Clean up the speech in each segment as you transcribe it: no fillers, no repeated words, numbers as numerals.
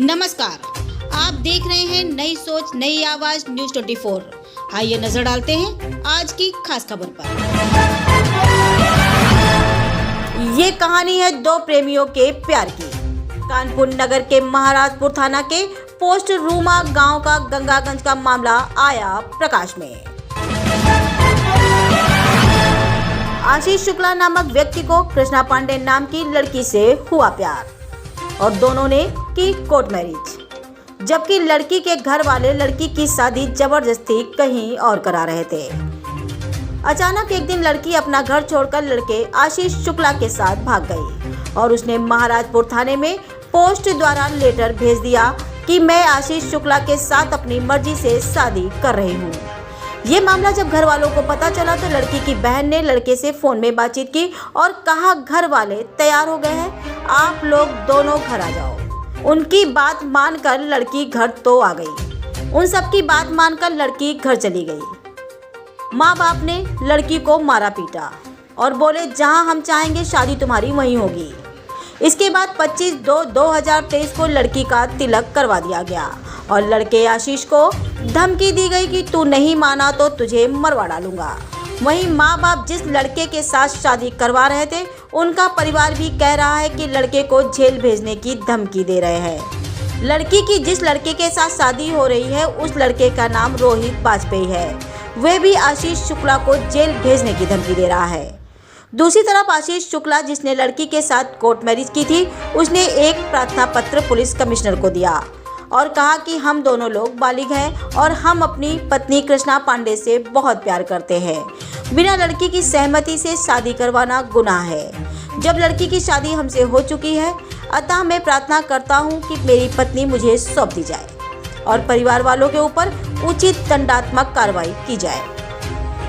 नमस्कार, आप देख रहे हैं नई सोच नई आवाज न्यूज 24। आइए नजर डालते हैं आज की खास खबर पर। ये कहानी है दो प्रेमियों के प्यार की। कानपुर नगर के महाराजपुर थाना के पोस्ट रूमा गांव का गंगागंज का मामला आया प्रकाश में। आशीष शुक्ला नामक व्यक्ति को कृष्णा पांडे नाम की लड़की से हुआ प्यार और दोनों ने की कोर्ट मैरिज, जबकि लड़की के घर वाले लड़की की शादी जबरदस्ती कहीं और करा रहे थे। अचानक एक दिन लड़की अपना घर छोड़कर लड़के आशीष शुक्ला के साथ भाग गई और उसने महाराजपुर थाने में पोस्ट द्वारा लेटर भेज दिया कि मैं आशीष शुक्ला के साथ अपनी मर्जी से शादी कर रही हूँ। ये मामला जब घर वालों को पता चला तो लड़की की बहन ने लड़के से फोन में बातचीत की और कहा घर वाले तैयार हो गए हैं, आप लोग दोनों घर आ जाओ। उनकी बात मानकर लड़की घर तो आ गई। उन सबकी बात मानकर लड़की घर चली गई। माँ बाप ने लड़की को मारा पीटा और बोले जहां हम चाहेंगे शादी तुम्हारी वहीं होगी। इसके बाद 25/2/2023 को लड़की का तिलक करवा दिया गया और लड़के आशीष को धमकी दी गई कि तू नहीं माना तो तुझे मरवा डालूंगा। वहीं माँ बाप जिस लड़के के साथ शादी करवा रहे थे उनका परिवार भी कह रहा है कि लड़के को जेल भेजने की धमकी दे रहे हैं। लड़की की जिस लड़के के साथ शादी हो रही है उस लड़के का नाम रोहित वाजपेयी है। वह भी आशीष शुक्ला को जेल भेजने की धमकी दे रहा है। दूसरी तरफ आशीष शुक्ला जिसने लड़की के साथ कोर्ट मैरिज की थी उसने एक प्रार्थना पत्र पुलिस कमिश्नर को दिया और कहा कि हम दोनों लोग बालिग हैं और हम अपनी पत्नी कृष्णा पांडे से बहुत प्यार करते हैं। बिना लड़की की सहमति से शादी करवाना गुनाह है। जब लड़की की शादी हमसे हो चुकी है अतः मैं प्रार्थना करता हूं कि मेरी पत्नी मुझे सौंप दी जाए और परिवार वालों के ऊपर उचित दंडात्मक कार्रवाई की जाए।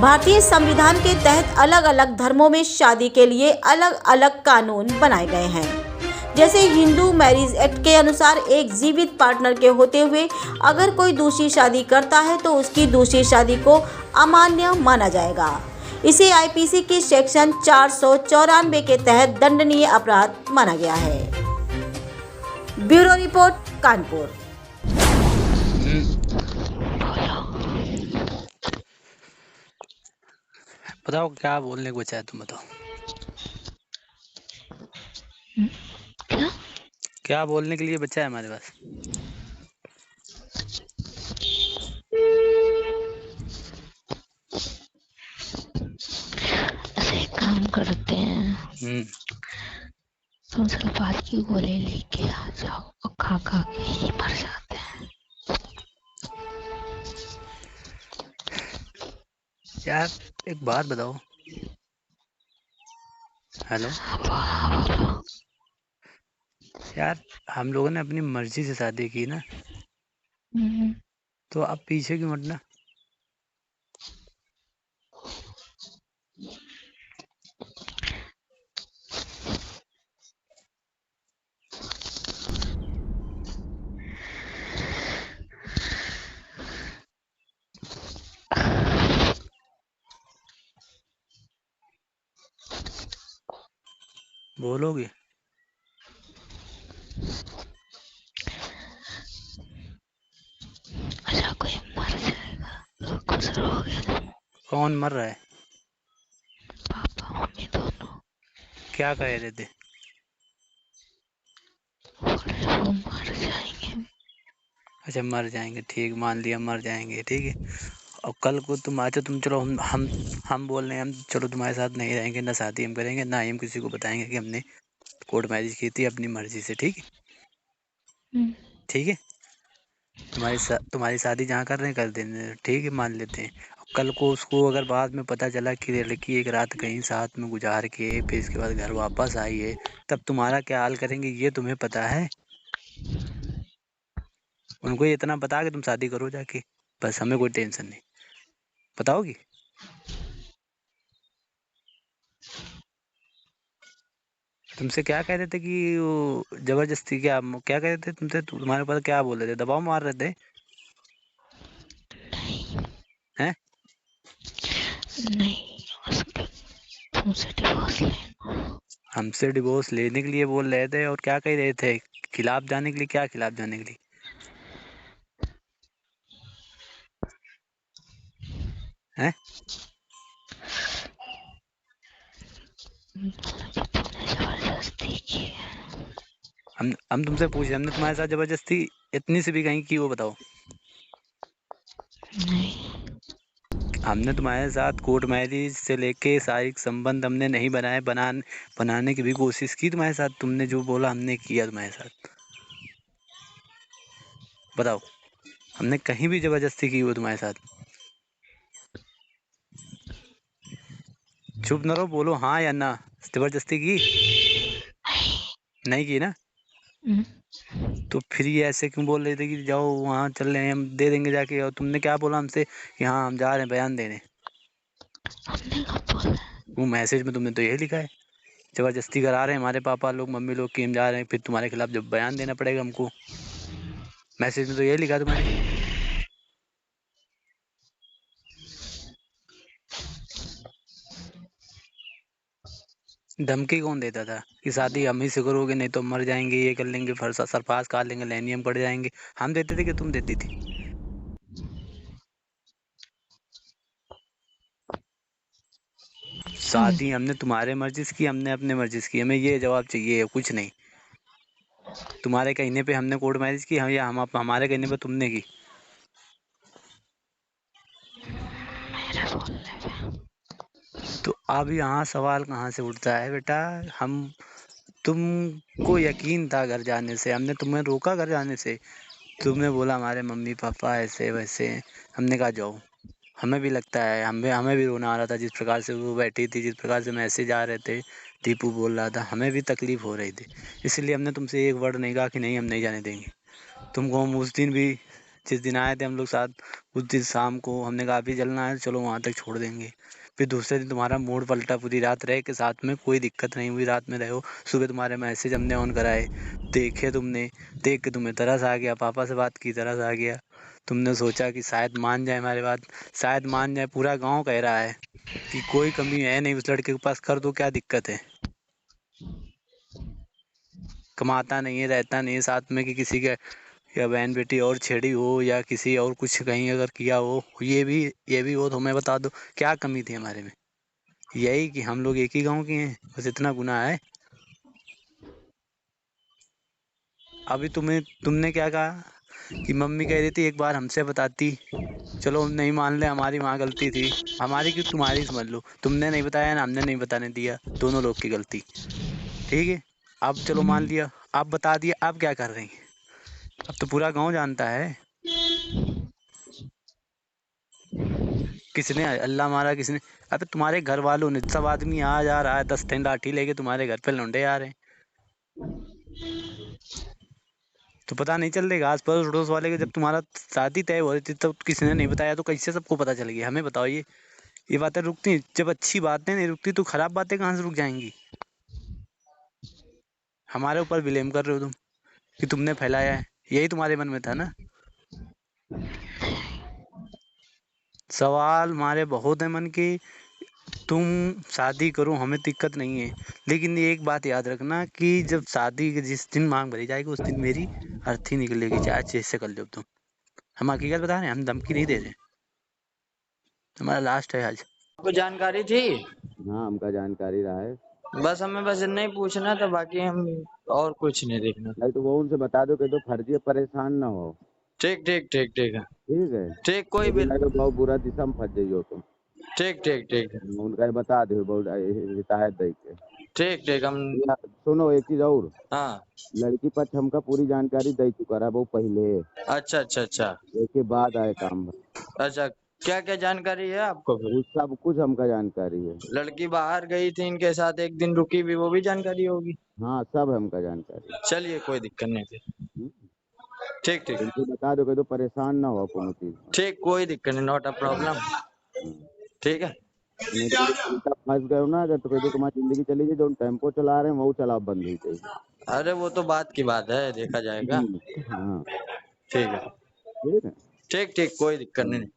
भारतीय संविधान के तहत अलग अलग धर्मों में शादी के लिए अलग अलग कानून बनाए गए हैं। जैसे हिंदू मैरिज एक्ट के अनुसार एक जीवित पार्टनर के होते हुए अगर कोई दूसरी शादी करता है तो उसकी दूसरी शादी को अमान्य माना जाएगा। इसे आईपीसी के सेक्शन 494 के तहत दंडनीय अपराध माना गया है। Bureau report, Kanpur. बताओ क्या बोलने को चाहे तुम बताओ। क्या बोलने के लिए बच्चा है हमारे पास। ऐसे काम करते हैं तुम सल्फात की गोली लेके आ जाओ और खा खा के ही मर जाते हैं। यार एक बात बताओ। हेलो यार, हम लोगों ने अपनी मर्जी से शादी की ना, तो अब पीछे क्यों हटना। बोलोगे अच्छा कोई मर जाएगा तो खुश रहोगे तुम। कौन मर रहा है। पापा मम्मी दोनों। क्या कह रहे थे। वो मर जाएंगे। अच्छा मर जाएंगे, ठीक, मान लिया मर जाएंगे, ठीक है। और कल को तुम आते, तुम चलो हम बोल रहे हैं हम चलो तुम्हारे साथ नहीं रहेंगे, ना शादी हम करेंगे, ना ही हम किसी को बताएंगे कि हमने कोर्ट मैरिज की थी अपनी मर्जी से, ठीक है। ठीक है, तुम्हारी शादी जहाँ कर रहे हैं कर देने, ठीक है, मान लेते हैं। कल को उसको अगर बाद में पता चला कि लड़की एक रात कहीं साथ में गुजार के फिर इसके बाद घर वापस आई है, तब तुम्हारा क्या हाल करेंगे ये तुम्हें पता है। उनको ये इतना बता कि तुम शादी करो जाके, बस, हमें कोई टेंशन नहीं। बताओगी। तुमसे क्या कह रहे थे कि वो जबरदस्ती, क्या क्या कह रहे थे तुमसे, तुम्हारे पास क्या बोल रहे थे, दबाव मार रहे थे। हैं? नहीं, उसके तुमसे डिवोर्स लेना। हमसे डिवोर्स लेने के लिए बोल रहे थे। और क्या कह रहे थे खिलाफ जाने के लिए? क्या खिलाफ जाने के लिए? हैं? जबरदस्ती की है। हम तुमसे पूछ रहे, हमने तुम्हारे साथ जबरदस्ती इतनी सी भी कहीं की? वो बताओ। नहीं, हमने तुम्हारे साथ कोर्ट मैरिज से लेके शारीरिक संबंध हमने नहीं बनाने की भी कोशिश की तुम्हारे साथ। तुमने जो बोला हमने किया तुम्हारे साथ, बताओ। हमने कहीं भी जबरदस्ती की हो तुम्हारे साथ? चुप न रहो, बोलो हाँ या ना। जबरदस्ती की? नहीं की ना? हम्म, तो फिर ये ऐसे क्यों बोल रहे थे कि जाओ वहाँ चल रहे हैं, हम दे देंगे जाके? और तुमने क्या बोला हमसे कि हाँ हम जा रहे हैं बयान देने? हमने कब बोला? वो मैसेज में तुमने तो यही लिखा है, जबरदस्ती करा रहे हैं हमारे पापा लोग मम्मी लोग कि हम जा रहे हैं, फिर तुम्हारे खिलाफ जब बयान देना पड़ेगा हमको। मैसेज में तो यही लिखा है तुम्हारे। धमकी कौन देता था कि शादी हम ही से करोगे, नहीं तो मर जाएंगे, ये कर लेंगे, फरसा सरपास काट लेंगे, लेनियम पड़ जाएंगे? हम देते थे कि तुम देती थी? हम शादी हमने तुम्हारे मर्जी से की, हमने अपने मर्जी से की। हमें ये जवाब चाहिए है, कुछ नहीं। तुम्हारे कहने पे हमने कोर्ट मैरिज की, हम या हमारे कहने पे तुमने की? मेरे बोलने पे तो अब यहाँ सवाल कहाँ से उठता है बेटा? हम तुमको यकीन था घर जाने से, हमने तुम्हें रोका घर जाने से? तुमने बोला हमारे मम्मी पापा ऐसे वैसे हैं। हमने कहा जाओ। हमें भी लगता है, हमें भी रोना आ रहा था जिस प्रकार से वो बैठी थी, जिस प्रकार से मैसेज आ रहे थे, दीपू बोल रहा था, हमें भी तकलीफ हो रही थी। इसलिए हमने तुमसे एक वर्ड नहीं कहा कि नहीं हम नहीं जाने देंगे तुमको। हम उस दिन भी, जिस दिन आए थे हम लोग साथ, उस दिन शाम को हमने कहा अभी चलना है, चलो वहाँ तक छोड़ देंगे। फिर दूसरे दिन तुम्हारा मूड पलटा, पूरी रात रहे के साथ में, कोई दिक्कत नहीं हुई, रात में रहे हो। सुबह तुम्हारे मैसेज हमने ऑन कराए, देखे तुमने, देख के तुम्हें तरस आ गया, पापा से बात की, तरस आ गया। तुमने सोचा कि शायद मान जाए हमारी बात, शायद मान जाए। पूरा गांव कह रहा है कि कोई कमी है नहीं उस लड़के के पास, कर दो, क्या दिक्कत है? कमाता नहीं है, रहता नहीं है साथ में, कि किसी के या बहन बेटी और छेड़ी हो, या किसी और कुछ कहीं अगर किया हो, ये भी हो तो हमें बता दो। क्या कमी थी हमारे में? यही कि हम लोग एक ही गांव के हैं, बस इतना गुनाह है। अभी तुमने क्या कहा कि मम्मी कह रही थी एक बार हमसे बताती, चलो हम नहीं मान ले, हमारी वहाँ गलती थी। हमारी क्यों, तुम्हारी समझ लो। तुमने नहीं बताया ना, हमने नहीं बताने दिया, दोनों लोग की गलती। ठीक है, अब चलो मान लिया, अब बता दिया, अब क्या कर रही हैं? अब तो पूरा गांव जानता है किसने अल्लाह मारा, किसने। अबे तुम्हारे घर वालों ने, सब आदमी आ जा रहा है 10 दिन लाठी लेके, तुम्हारे घर पे लौंडे आ रहे हैं, तो पता नहीं चल देगा आस पड़ोस अड़ोस वाले के? जब तुम्हारा शादी तय हो रही थी तब किसी ने नहीं बताया, तो कैसे सबको पता चल गया? हमें बताओ। ये बातें रुकती? जब अच्छी बातें नहीं रुकती तो खराब बातें कहाँ से रुक जाएंगी? हमारे ऊपर ब्लेम कर रहे हो तुम कि तुमने फैलाया है, यही तुम्हारे मन में था ना? सवाल हमारे बहुत है मन के। तुम शादी करो, हमें दिक्कत नहीं है, लेकिन ये एक बात याद रखना कि जब शादी के जिस दिन मांग भरी जाएगी उस दिन मेरी अर्थी निकलेगी, चाहे चीज से कर लो तुम। हम हकीकत बता रहे हैं, हम धमकी नहीं दे रहे। हमारा लास्ट है आज। आपको जानकारी थी? हाँ, हमका जानकारी रहा है। बस हमें बस इतना ही पूछना था, बाकी हम और कुछ नहीं देखना। नहीं तो वो उनसे बता दो कि तो फर्जी परेशान ना हो। ठीक ठीक ठीक ठीक है। ठीक है, ठीक, कोई मुझे भी। लगे बहुत बुरा दिशा में फंस जाइयो तुम। ठीक ठीक ठीक है। उनका ये बता दो, बहुत हिदायत दे के। ठीक ठीक हम। सुनो एक चीज और, हाँ। लड़की पक्ष हमका पूरी जानकारी दे चुका है वो पहले, अच्छा अच्छा अच्छा। उसके बाद आए काम में। अच्छा, क्या क्या जानकारी है आपको फिर? उस सब कुछ हमका जानकारी है। लड़की बाहर गई थी इनके साथ, एक दिन रुकी भी, वो भी जानकारी होगी? हाँ, सब हमका जानकारी है। चलिए, कोई दिक्कत नहीं फिर। ठीक ठीक उनको बता दो कि तो परेशान ना हो कोनो चीज में। ठीक, कोई दिक्कत नहीं, नॉट अ प्रॉब्लम। हाँ। ठीक है। नहीं तो उल्टा फंस गए हो ना, अगर तो कह दो तुम्हारी जिंदगी चली जाए, जो टेम्पो चला रहे हैं वो चलाओ बंद ही चाहिए। अरे वो तो बात की बात है, देखा जाएगा। हाँ, ठीक है। ठीक है। ठीक ठीक, कोई दिक्कत नहीं।